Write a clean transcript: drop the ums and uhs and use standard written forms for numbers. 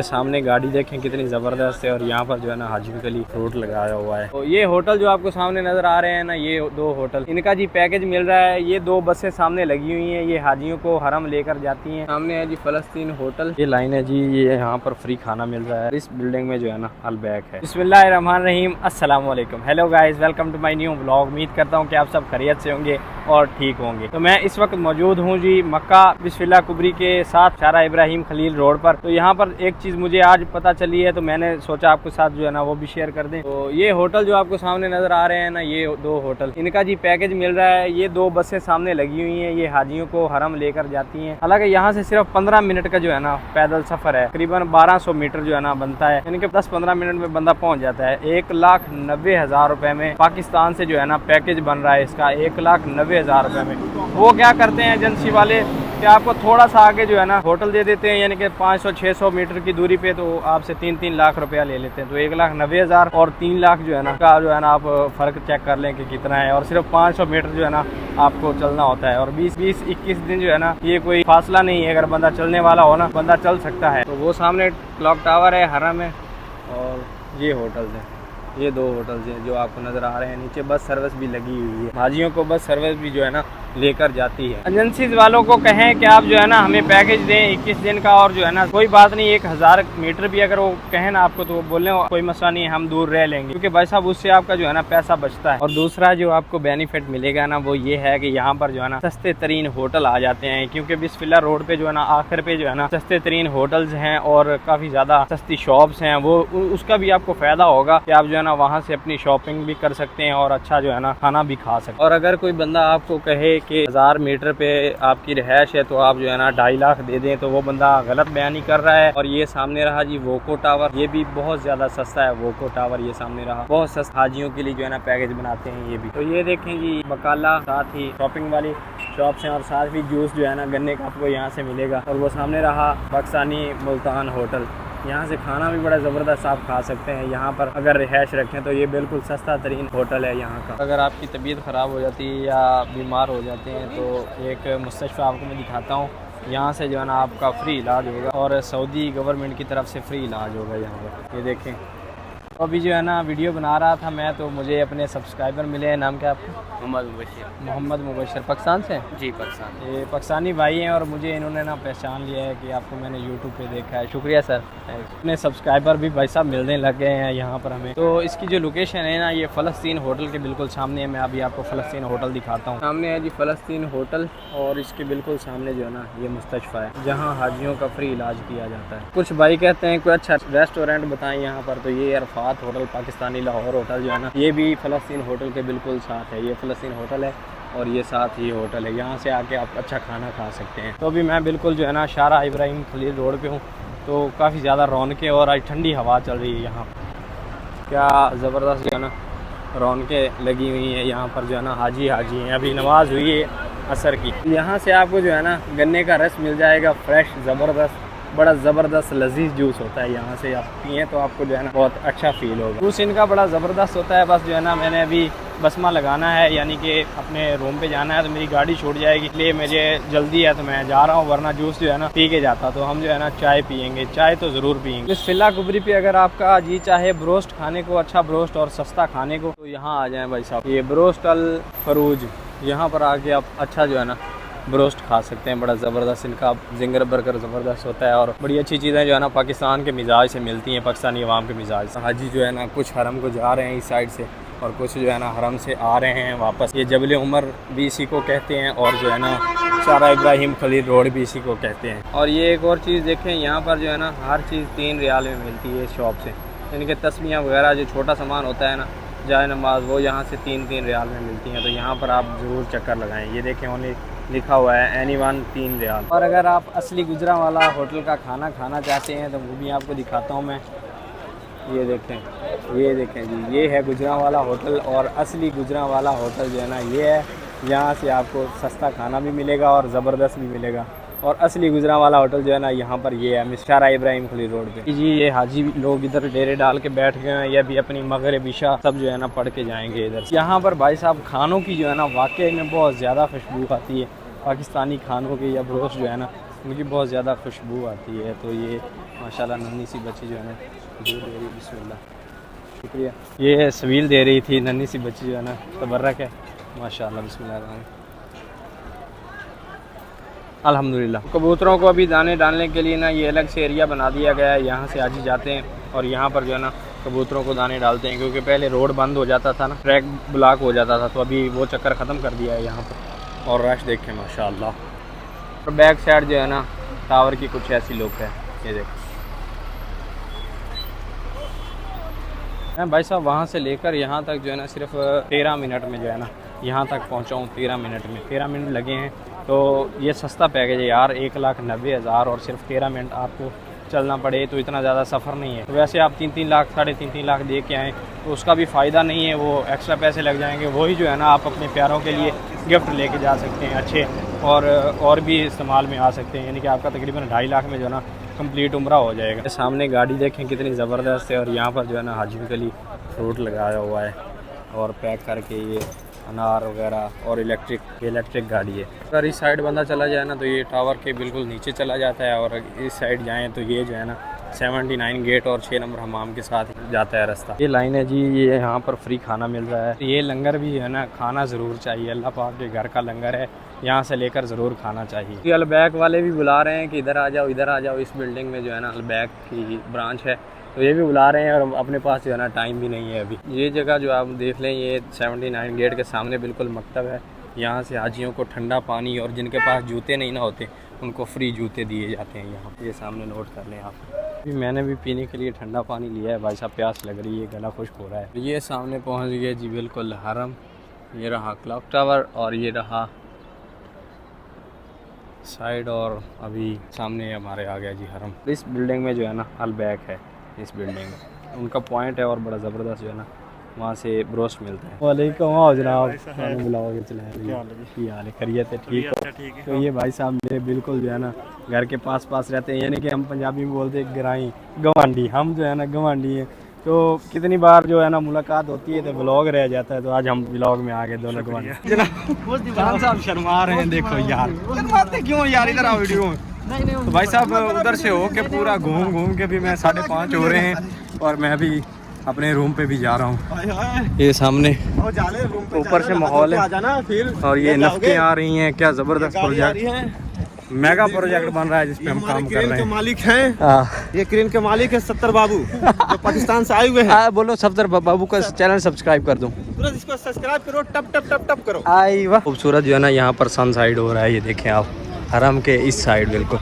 सामने गाड़ी देखें कितनी ज़बरदस्त है और यहाँ पर जो है ना हाजी गली फ्रूट लगाया हुआ है। तो ये होटल जो आपको सामने नज़र आ रहे हैं ना, ये दो होटल, इनका जी पैकेज मिल रहा है। ये दो बसें सामने लगी हुई हैं, ये हाजियों को हरम लेकर जाती हैं। सामने है जी फ़लस्तीन होटल, ये लाइन है जी, ये यहाँ पर फ्री खाना मिल रहा है। इस बिल्डिंग में जो है ना अलबैक है। बिस्मिल्लाहिर्रहमानिर्रहीम, अस्सलाम वालेकुम, hello guys, welcome to my new vlog. उम्मीद करता हूँ कि आप सब खैरियत से होंगे और ठीक होंगे। तो मैं इस वक्त मौजूद हूँ जी मक्का बिस्मिल्लाह कुबरी के साथ शारा इब्राहिम खलील रोड पर। तो यहाँ पर एक चीज़ मुझे आज पता चली है, तो मैंने सोचा आपके साथ जो है ना वो भी शेयर कर दें। तो ये होटल जो आपको सामने नज़र आ रहे हैं ना, ये दो होटल, इनका जी पैकेज मिल रहा है। ये दो बसें सामने लगी हुई हैं, ये हाजियों को हरम लेकर जाती हैं। हालांकि यहाँ से सिर्फ 15 मिनट का जो है ना पैदल सफ़र है, तकरीबन 1200 मीटर जो है ना बनता है, यानी कि 10-15 मिनट में बंदा पहुँच जाता है। 1,90,000 रुपये में पाकिस्तान से जो है ना पैकेज बन रहा है इसका, 1,90,000 रुपये में। वो क्या करते हैं एजेंसी वाले कि आपको थोड़ा सा आगे जो है ना होटल दे देते हैं, यानी कि 500-600 मीटर की दूरी पे, तो आपसे 3-3 लाख रुपया ले लेते हैं। तो 1,90,000 और 3 लाख जो है ना का जो है ना आप फ़र्क चेक कर लें कि कितना है। और सिर्फ 500 मीटर जो है ना आपको चलना होता है, और 20-21 दिन जो है ना ये कोई फासला नहीं है। अगर बंदा चलने वाला हो ना, बंदा चल सकता है। तो वो सामने क्लॉक टावर है, हरम है, और ये होटल्स हैं, ये दो होटल्स हैं जो आपको नज़र आ रहे हैं। नीचे बस सर्विस भी लगी हुई है, हाजियों को बस सर्विस भी जो है ना लेकर जाती है। एजेंसीज वालों को कहें कि आप जो है ना हमें पैकेज दें 21 दिन का, और जो है ना कोई बात नहीं, 1,000 मीटर भी अगर वो कहें ना आपको, तो वो बोलें कोई मसला नहीं, हम दूर रह लेंगे, क्योंकि भाई साहब उससे आपका जो है ना पैसा बचता है। और दूसरा जो आपको बेनिफिट मिलेगा ना, वो ये है कि यहाँ पर जो है ना सस्ते तरीन होटल आ जाते हैं, क्योंकि बिस्मिल्लाह रोड पे जो है ना आखिर पे जो है ना सस्ते तरीन होटल्स हैं और काफ़ी ज़्यादा सस्ती शॉप्स हैं। वो उसका भी आपको फ़ायदा होगा कि आप जो है ना वहाँ से अपनी शॉपिंग भी कर सकते हैं और अच्छा जो है ना खाना भी खा सकते हैं। और अगर कोई बंदा आपको कहे कि 1000 मीटर पे आपकी रिहाइश है, तो आप जो है ना 2.5 लाख दे दें, तो वो बंदा गलत बयानी कर रहा है। और ये सामने रहा जी वोको टावर, ये भी बहुत ज़्यादा सस्ता है। वोको टावर ये सामने रहा, बहुत सस्ता, हाजियों के लिए जो है ना पैकेज बनाते हैं ये भी। तो ये देखें जी बकाला, साथ ही शॉपिंग वाली शॉप्स हैं, और साथ ही जूस जो है ना गन्ने का आपको यहाँ से मिलेगा। और वो सामने रहा पाकिस्तानी मुल्तान होटल, यहाँ से खाना भी बड़ा ज़बरदस्त आप खा सकते हैं। यहाँ पर अगर रिहाइश रखें तो ये बिल्कुल सस्ता तरीन होटल है यहाँ का। अगर आपकी तबीयत ख़राब हो जाती है या बीमार हो जाते हैं, तो एक मुस्तशफ़ा आपको मैं दिखाता हूँ। यहाँ से जो है ना आपका फ्री इलाज होगा, और सऊदी गवर्नमेंट की तरफ से फ्री इलाज होगा यहाँ पर। ये देखें, तो अभी जो है ना वीडियो बना रहा था मैं, तो मुझे अपने सब्सक्राइबर मिले हैं। नाम क्या आपका? मोहम्मद मुबशर। पाकिस्तान से? जी पाकिस्तान। ये पाकिस्तानी भाई हैं, और मुझे इन्होंने ना पहचान लिया है कि आपको मैंने यूट्यूब पे देखा है। शुक्रिया सर। अपने सब्सक्राइबर भी भाई साहब मिलने लग गए हैं यहाँ पर हमें। तो इसकी जो लोकेशन है ना, ये फ़लस्तीन होटल के बिल्कुल सामने है। मैं अभी आपको फ़लस्तीन होटल दिखाता हूँ। सामने है जी फ़लस्तीन होटल, और इसके बिल्कुल सामने जो है ना ये मुस्तशफ़ा है, जहाँ हाजियों का फ्री इलाज किया जाता है। कुछ भाई कहते हैं कोई अच्छा रेस्टोरेंट बताएं यहाँ पर, तो ये अरफात होटल, पाकिस्तानी लाहौर होटल जो है ना, ये भी फ़लस्तीन होटल के बिल्कुल साथ है। ये फ़लस्तीन होटल है और ये साथ ही होटल है, यहाँ से आके आप अच्छा खाना खा सकते हैं। तो अभी मैं बिल्कुल जो है ना शारा इब्राहिम खलील रोड पे हूँ, तो काफ़ी ज़्यादा रौनकें और आज ठंडी हवा चल रही है यहाँ। क्या ज़बरदस्त जो है ना रौनकें लगी हुई हैं यहाँ पर, जो है ना हाजी हैं। अभी नमाज़ हुई है असर की। यहाँ से आपको जो है ना गन्ने का रस मिल जाएगा, फ्रेश, ज़बरदस्त, बड़ा ज़बरदस्त लजीज जूस होता है। यहाँ से आप पिए तो आपको जो है ना बहुत अच्छा फील होगा। जूस इनका बड़ा ज़बरदस्त होता है। बस जो है ना मैंने अभी बसमा लगाना है, यानी कि अपने रूम पे जाना है, तो मेरी गाड़ी छूट जाएगी, इसलिए मुझे जल्दी है तो मैं जा रहा हूँ, वरना जूस जो है ना पी के जाता। तो हम जो है ना चाय पियेंगे, चाय तो ज़रूर पियेंगे। बिस्मिल्लाह कुबरी पे अगर आपका जी चाहे ब्रोस्ट खाने को, अच्छा ब्रोस्ट और सस्ता खाने को, तो यहाँ आ जाएँ भाई साहब। ये ब्रोस्ट अल फरूज, यहाँ पर आके आप अच्छा जो है ना ब्रोस्ट खा सकते हैं। बड़ा ज़बरदस्त इनका जिंगर बर्गर ज़बरदस्त होता है, और बड़ी अच्छी चीज़ें जो है ना पाकिस्तान के मिजाज से मिलती हैं, पाकिस्तानी अवाम के मिजाज से। हाजी जो है ना कुछ हरम को जा रहे हैं इस साइड से, और कुछ जो है ना हरम से आ रहे हैं वापस। ये जबल उमर भी इसी को कहते हैं, और जो है ना शारा इब्राहिम खलील रोड भी इसी को कहते हैं। और ये एक और चीज़ देखें, यहाँ पर जो है ना हर चीज़ 3 रियाल में मिलती है इस शॉप से, यानी कि तस्बीहां वगैरह जो छोटा सामान होता है ना, जाए नमाज, वो यहाँ से 3-3 रियाल में मिलती हैं। तो यहाँ पर आप ज़रूर चक्कर लगाएँ। ये देखें ओनली लिखा हुआ है एनीवन 3 रियाल। और अगर आप असली गुजरांवाला होटल का खाना खाना चाहते हैं, तो वो भी आपको दिखाता हूँ मैं। ये देखें जी, ये है गुजरांवाला होटल, और असली गुजरांवाला होटल जो है ना ये है। यहाँ से आपको सस्ता खाना भी मिलेगा और ज़बरदस्त भी मिलेगा। और असली गुजरांवाला होटल जो है ना यहाँ पर ये है, शारा इब्राहिम खलील रोड पे जी। ये हाजी लोग इधर डेरे डाल के बैठ गए हैं, ये भी अपनी मगरिब इशा सब जो है ना पढ़ के जाएंगे इधर। यहाँ पर भाई साहब खानों की जो है ना वाकई में बहुत ज़्यादा खुशबू आती है, पाकिस्तानी खानों की। या ब्रोस्ट जो है ना उनकी बहुत ज़्यादा खुशबू आती है। तो ये माशाल्लाह नन्ही सी बच्ची जो है ना दूध दे रही है। बिस्मिल्लाह, शुक्रिया। ये सवील दे रही थी, नन्ही सी बच्ची जो है ना तबर्रक है माशाल्लाह। बिस्मिल्लाह, अल्हम्दुलिल्लाह। कबूतरों को अभी दाने डालने के लिए ना ये अलग से एरिया बना दिया गया है। यहाँ से हाजी जाते हैं और यहाँ पर जो है ना कबूतरों को दाने डालते हैं, क्योंकि पहले रोड बंद हो जाता था ना, ट्रैक ब्लॉक हो जाता था। तो अभी वो चक्कर ख़त्म कर दिया है यहाँ पर। और रश देखें माशाल्लाह। और बैक साइड जो है ना टावर की कुछ ऐसी लुक है, ये देखें। मैं भाई साहब वहाँ से लेकर यहाँ तक जो है ना सिर्फ 13 मिनट में जो है ना यहाँ तक पहुँचा हूँ। 13 मिनट में 13 मिनट लगे हैं। तो ये सस्ता पैकेज है यार, 1,90,000 और सिर्फ 13 मिनट आपको चलना पड़े तो इतना ज़्यादा सफ़र नहीं है। तो वैसे आप 3-3 लाख 3.5 लाख दे के आएँ तो उसका भी फ़ायदा नहीं है, वो एक्स्ट्रा पैसे लग जाएंगे। वही जो है ना आप अपने प्यारों के लिए गिफ्ट लेके जा सकते हैं अच्छे, और भी इस्तेमाल में आ सकते हैं। यानी कि आपका तकरीबन 2.5 लाख में जो है ना कंप्लीट उम्रा हो जाएगा। सामने गाड़ी देखें कितनी ज़बरदस्त है। और यहाँ पर जो है ना हाजिकली फ्रूट लगाया हुआ है और पैक करके ये अनार वगैरह और इलेक्ट्रिक गाड़ी है। अगर इस साइड बंदा चला जाए ना तो ये टावर के बिल्कुल नीचे चला जाता है, और इस साइड जाएँ तो ये जो है ना 79 गेट और 6 नंबर हमाम के साथ जाता है रास्ता। ये लाइन है जी, ये यहाँ पर फ्री खाना मिल रहा है। ये लंगर भी है ना, खाना ज़रूर चाहिए। अल्लाह पाक के घर का लंगर है, यहाँ से लेकर ज़रूर खाना चाहिए। ये अलबैक वाले भी बुला रहे हैं कि इधर आ जाओ, इधर आ जाओ। इस बिल्डिंग में जो है ना अलबैक की ब्रांच है, तो ये भी बुला रहे हैं। और अपने पास जो है ना टाइम भी नहीं है अभी। ये जगह जो आप देख लें, ये 79 गेट के सामने बिल्कुल मकतब है। यहाँ से हाजियों को ठंडा पानी, और जिनके पास जूते नहीं ना होते उनको फ्री जूते दिए जाते हैं यहाँ। ये सामने नोट कर लें आप। अभी मैंने भी पीने के लिए ठंडा पानी लिया है भाई साहब, प्यास लग रही है, गला खुश्क हो रहा है। ये सामने पहुँच गया जी बिल्कुल हरम। ये रहा क्लॉक टावर और ये रहा साइड, और अभी सामने हमारे आ गया जी हरम। इस बिल्डिंग में जो है ना अलबैक है, इस बिल्डिंग में उनका पॉइंट है और बड़ा ज़बरदस्त जो है ना वहाँ से ब्रोस्ट मिलता है। वालेकुम जनाब, बुलाओगे चले हाल है, खैरियत है? ठीक है। तो ये भाई साहब मेरे बिल्कुल जो है ना घर के पास रहते हैं। यानी कि हम पंजाबी में बोलते हैं गराई गवांडी, हम जो है ना गवांडी हैं। तो कितनी बार जो है ना मुलाकात होती है तो व्लॉग रह जाता है, तो आज हम व्लॉग में आ गए दोनों गवांडी। जनाब साहब शर्मा रहे हैं, देखो यार शर्माते क्यों यार, इधर आओ वीडियो। तो भाई साहब उधर से हो के पूरा घूम के भी मैं 5:30 हो रहे हैं, और मैं भी अपने रूम पे भी जा रहा हूँ। ये सामने ऊपर से माहौल है, और ये नफ्तें आ रही हैं। क्या ज़बरदस्त प्रोजेक्ट, मेगा प्रोजेक्ट बन रहा है जिसपे हम काम कर रहे हैं। मालिक हैं ये क्रेन के मालिक है सत्तर बाबू, जो पाकिस्तान से आए हुए हैं। बोलो सत्तर बाबू का चैनल सब्सक्राइब कर दो, इसको सब्सक्राइब करो, टप टप टप टप करो। आई वाह खूबसूरत जो है ना यहाँ पर सन साइड हो रहा है। ये देखें आप हरम के इस साइड बिल्कुल।